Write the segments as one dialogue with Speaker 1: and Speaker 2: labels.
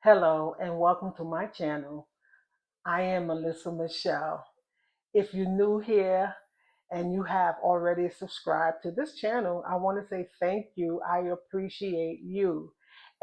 Speaker 1: Hello and welcome to my channel. I am Melissa Michelle. If you're new here and you have already subscribed to this channel, I want to say thank you. I appreciate you.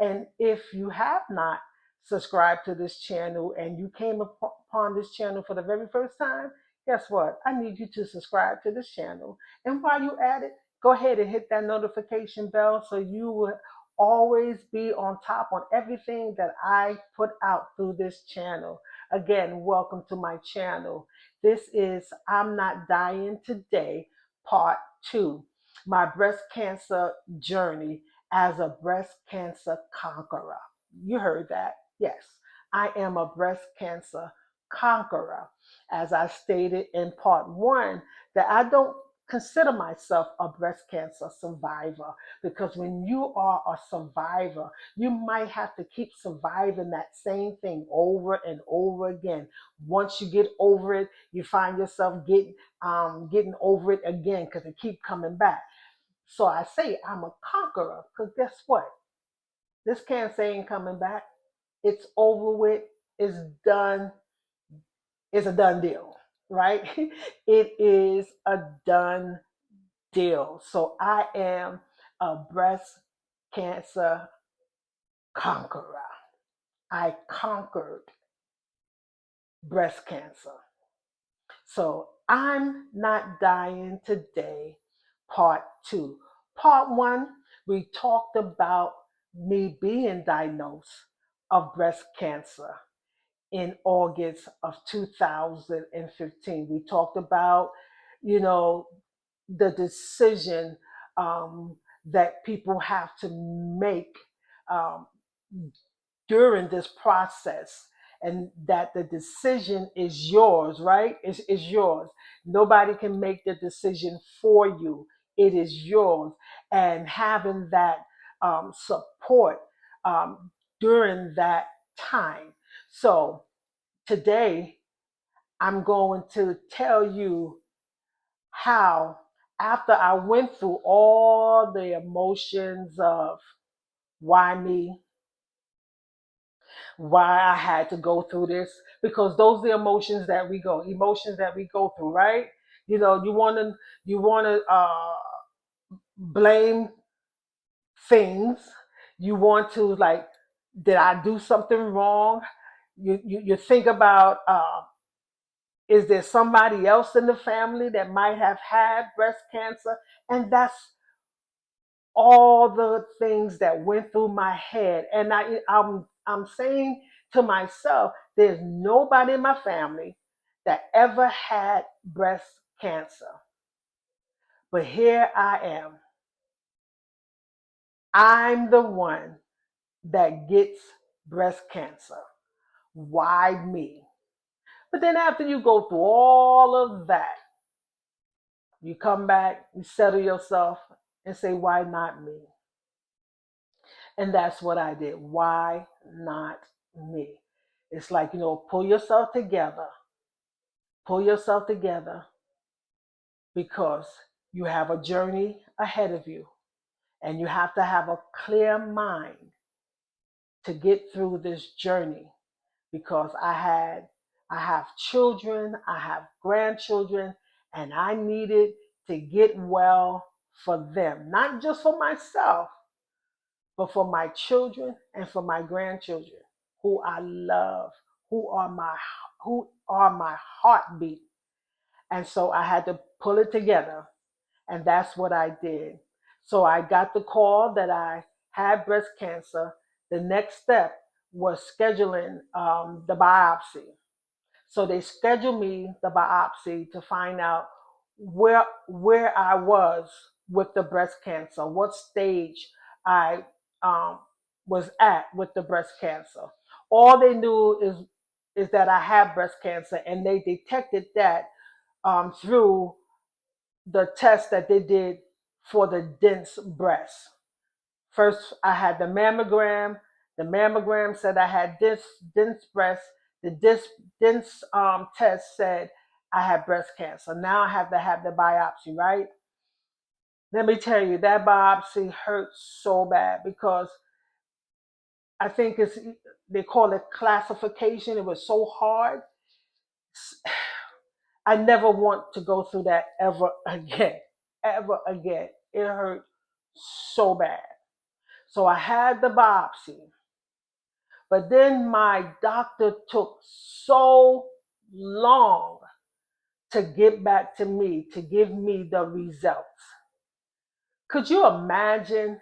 Speaker 1: And if you have not subscribed to this channel and you came upon this channel for the very first time, guess what? I need you to subscribe to this channel. And while you're at it, go ahead and hit that notification bell so you will always be on top on everything that I put out through this channel. Again, welcome to my channel. This is I'm Not Dying Today, Part 2, my breast cancer journey as a breast cancer conqueror. You heard that. Yes, I am a breast cancer conqueror. As I stated in Part 1, that I don't consider myself a breast cancer survivor, because when you are a survivor, you might have to keep surviving that same thing over and over again. Once you get over it, you find yourself getting over it again because it keep coming back. So I say I'm a conqueror because guess what? This cancer ain't coming back. It's over with. It's done. It's a done deal, right? It is a done deal. So I am a breast cancer conqueror. I conquered breast cancer. So I'm Not Dying Today, Part 2. Part 1, we talked about me being diagnosed of breast cancer in August of 2015. We talked about, you know, the decision that people have to make um, during this process, and that the decision is yours, right? It's yours. Nobody can make the decision for you. It is yours. And having that support during that time. So today, I'm going to tell you how, after I went through all the emotions of why me, why I had to go through this, because those are the emotions that we go through, right? You want to blame things. You want to, like, did I do something wrong? You think about, is there somebody else in the family that might have had breast cancer? And that's all the things that went through my head. And I'm saying to myself, there's nobody in my family that ever had breast cancer. But here I am. I'm the one that gets breast cancer. Why me? But then after you go through all of that, you come back, you settle yourself and say, why not me? And that's what I did. Why not me? It's like, pull yourself together. Pull yourself together, because you have a journey ahead of you, and you have to have a clear mind to get through this journey, because I have children, I have grandchildren, and I needed to get well for them, not just for myself, but for my children and for my grandchildren, who I love, who are my who are my heartbeat. And so I had to pull it together, and that's what I did. So I got the call that I had breast cancer. The next step was scheduling the biopsy. So they scheduled me the biopsy to find out where I was with the breast cancer, what stage I um, was at with the breast cancer. All they knew is that I had breast cancer, and they detected that through the test that they did for the dense breast. First, I had the mammogram. The mammogram said I had dense breast. The dense test said I had breast cancer. Now I have to have the biopsy, right? Let me tell you, that biopsy hurt so bad, because I think they call it classification. It was so hard. I never want to go through that ever again. Ever again. It hurt so bad. So I had the biopsy. But then my doctor took so long to get back to me, to give me the results. Could you imagine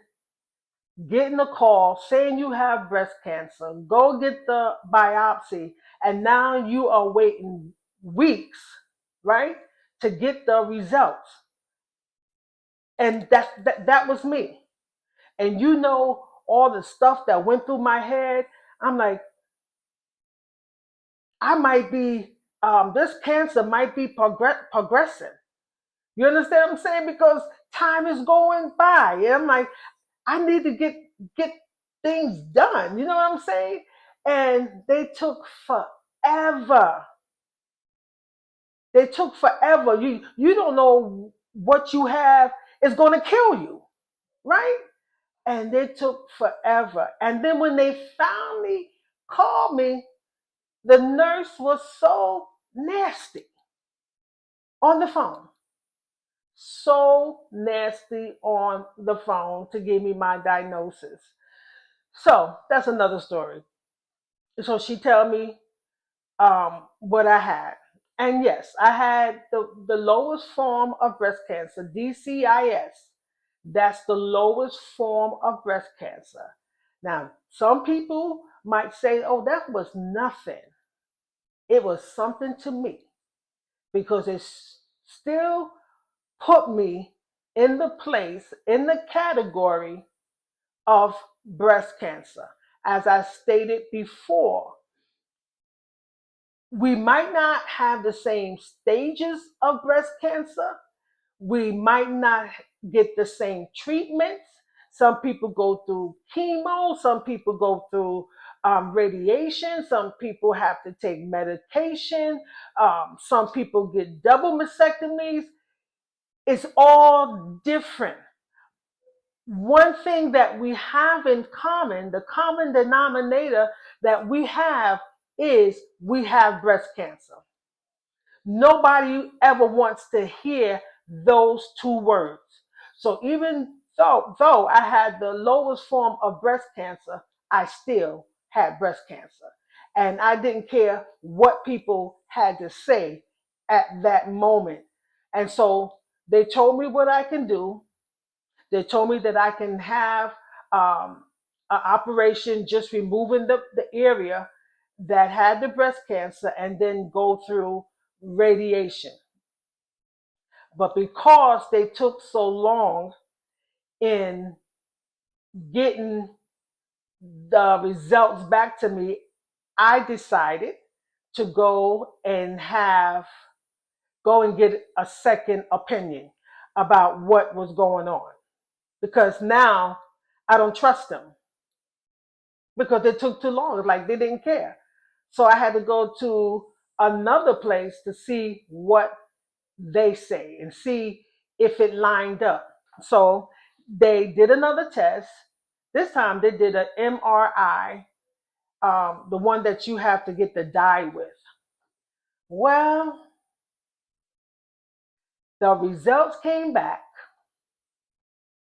Speaker 1: getting a call saying you have breast cancer, go get the biopsy, and now you are waiting weeks, right, to get the results? And that was me. And you know all the stuff that went through my head. I'm like, I might be, this cancer might be progressing. You understand what I'm saying? Because time is going by. And I'm like, I need to get things done. You know what I'm saying? And they took forever. They took forever. You don't know what you have is going to kill you, right? And they took forever. And then when they finally called me, the nurse was so nasty on the phone. So nasty on the phone to give me my diagnosis. So that's another story. So she tell me what I had. And yes, I had the lowest form of breast cancer, DCIS. That's the lowest form of breast cancer. Now, some people might say, oh, that was nothing. It was something to me because it still put me in the place, in the category of breast cancer. As I stated before, we might not have the same stages of breast cancer. We might not get the same treatments. Some people go through chemo, some people go through radiation, some people have to take medication, some people get double mastectomies. It's all different. One thing that we have in common, the common denominator that we have is we have breast cancer. Nobody ever wants to hear those two words. So even though I had the lowest form of breast cancer, I still had breast cancer. And I didn't care what people had to say at that moment. And so they told me what I can do. They told me that I can have an operation just removing the area that had the breast cancer and then go through radiation. But because they took so long in getting the results back to me, I decided to go and get a second opinion about what was going on. Because now I don't trust them because it took too long. It's like they didn't care. So I had to go to another place to see what they say and see if it lined up. So they did another test. This time they did an MRI, the one that you have to get the dye with. Well, the results came back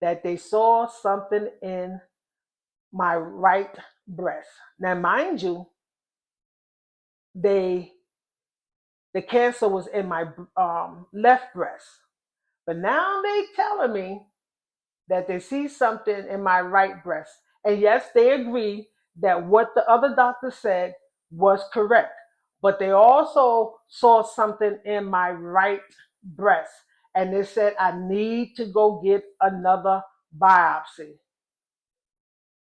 Speaker 1: that they saw something in my right breast. Now, mind you, they the cancer was in my left breast, but now they telling me that they see something in my right breast. And yes, they agree that what the other doctor said was correct, but they also saw something in my right breast, and they said I need to go get another biopsy.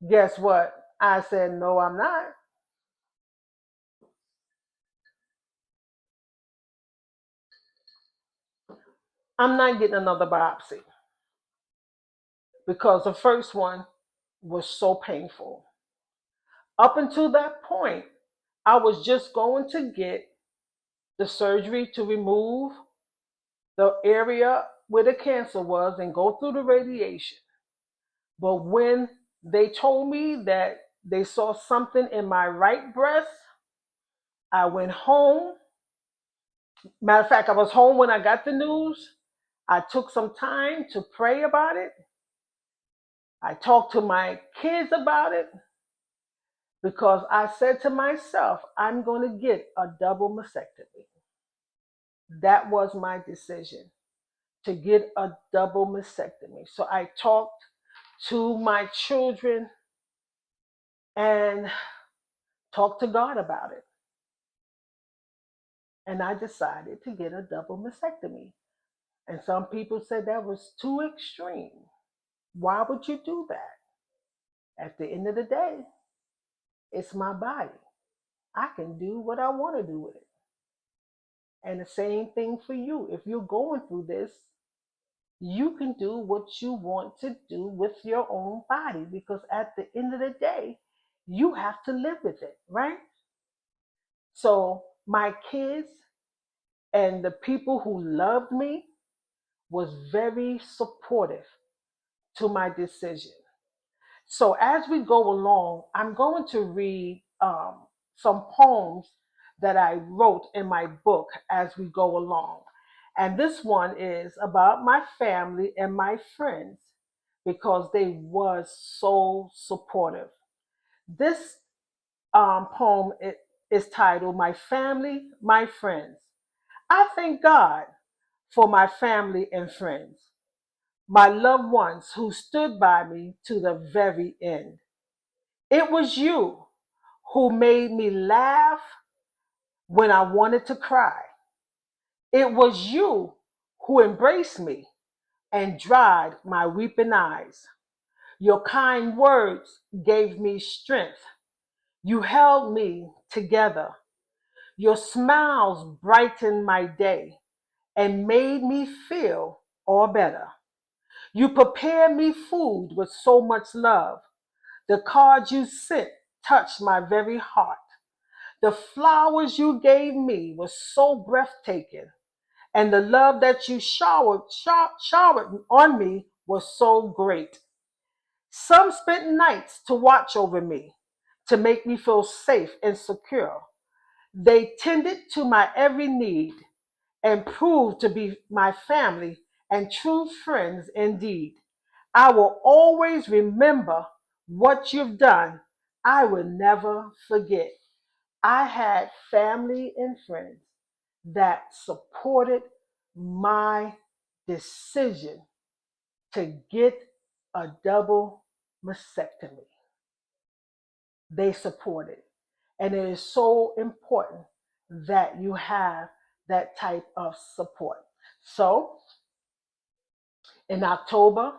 Speaker 1: Guess what? I said, no, I'm not. I'm not getting another biopsy because the first one was so painful. Up until that point, I was just going to get the surgery to remove the area where the cancer was and go through the radiation. But when they told me that They saw something in my right breast. I went home. Matter of fact, I was home when I got the news. I took some time to pray about it. I talked to my kids about it because I said to myself, I'm going to get a double mastectomy. That was my decision, to get a double mastectomy. So I talked to my children and talked to God about it. And I decided to get a double mastectomy. And some people said that was too extreme. Why would you do that? At the end of the day, it's my body. I can do what I want to do with it. And the same thing for you. If you're going through this, you can do what you want to do with your own body, because at the end of the day, you have to live with it, right? So my kids and the people who loved me was very supportive to my decision. So as we go along, I'm going to read some poems that I wrote in my book as we go along. And this one is about my family and my friends, because they was so supportive. This poem is titled "My Family, My Friends." I thank God for my family and friends, my loved ones who stood by me to the very end. It was you who made me laugh when I wanted to cry. It was you who embraced me and dried my weeping eyes. Your kind words gave me strength. You held me together. Your smiles brightened my day and made me feel all better. You prepared me food with so much love. The cards you sent touched my very heart. The flowers you gave me were so breathtaking, and the love that you showered on me was so great. Some spent nights to watch over me, to make me feel safe and secure. They tended to my every need and proved to be my family and true friends indeed. I will always remember what you've done. I will never forget. I had family and friends that supported my decision to get a double mastectomy. They supported. And it is so important that you have that type of support. So in October,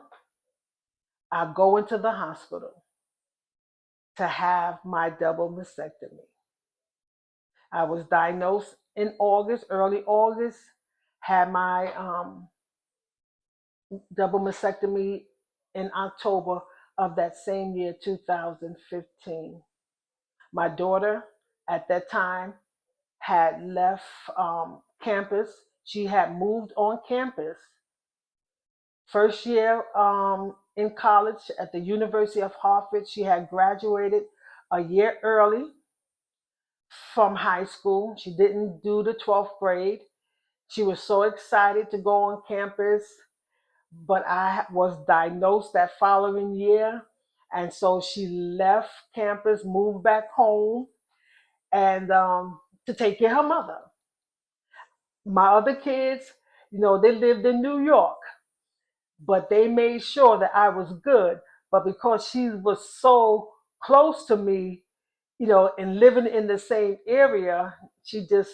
Speaker 1: I go into the hospital to have my double mastectomy. I was diagnosed in August, early August, had my double mastectomy in October of that same year, 2015. My daughter at that time had left campus. She had moved on campus. First year in college at the University of Hartford, she had graduated a year early from high school. She didn't do the 12th grade. She was so excited to go on campus, but I was diagnosed that following year. And so she left campus, moved back home, and to take care of her mother. My other kids, they lived in New York, but they made sure that I was good. But because she was so close to me, and living in the same area, she just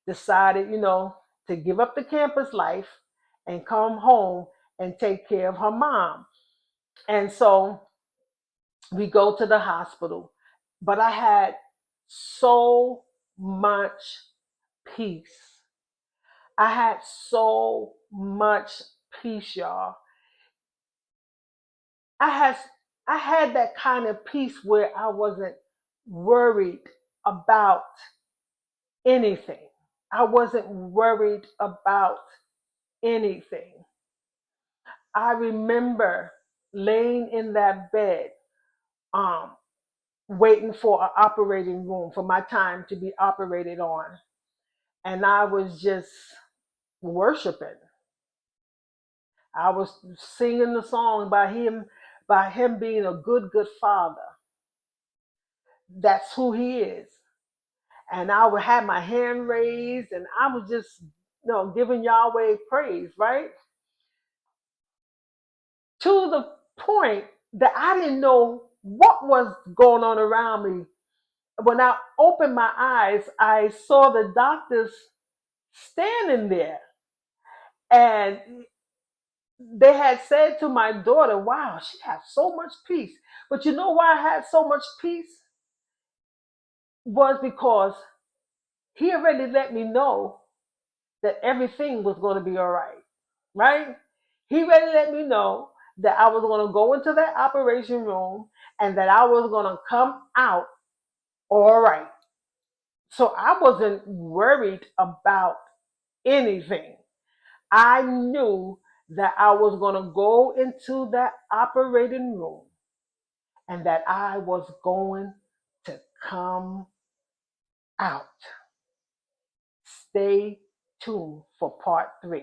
Speaker 1: decided, to give up the campus life and come home and take care of her mom. And so we go to the hospital. But I had so much peace. I had so much peace, y'all. I had I had that kind of peace where I wasn't worried about anything. I wasn't worried about anything. I remember laying in that bed, waiting for an operating room for my time to be operated on. And I was just worshiping. I was singing the song by him being a good, good father. That's who he is. And I would have my hand raised and I was just, giving Yahweh praise, right? To the point that I didn't know what was going on around me. When I opened my eyes, I saw the doctors standing there. And they had said to my daughter, wow, she has so much peace. But you know why I had so much peace? Was because he already let me know that everything was going to be all right, right? He already let me know that I was going to go into that operation room and that I was going to come out all right. So I wasn't worried about anything. I knew that I was going to go into that operating room and that I was going to come out. Stay tuned for part 3.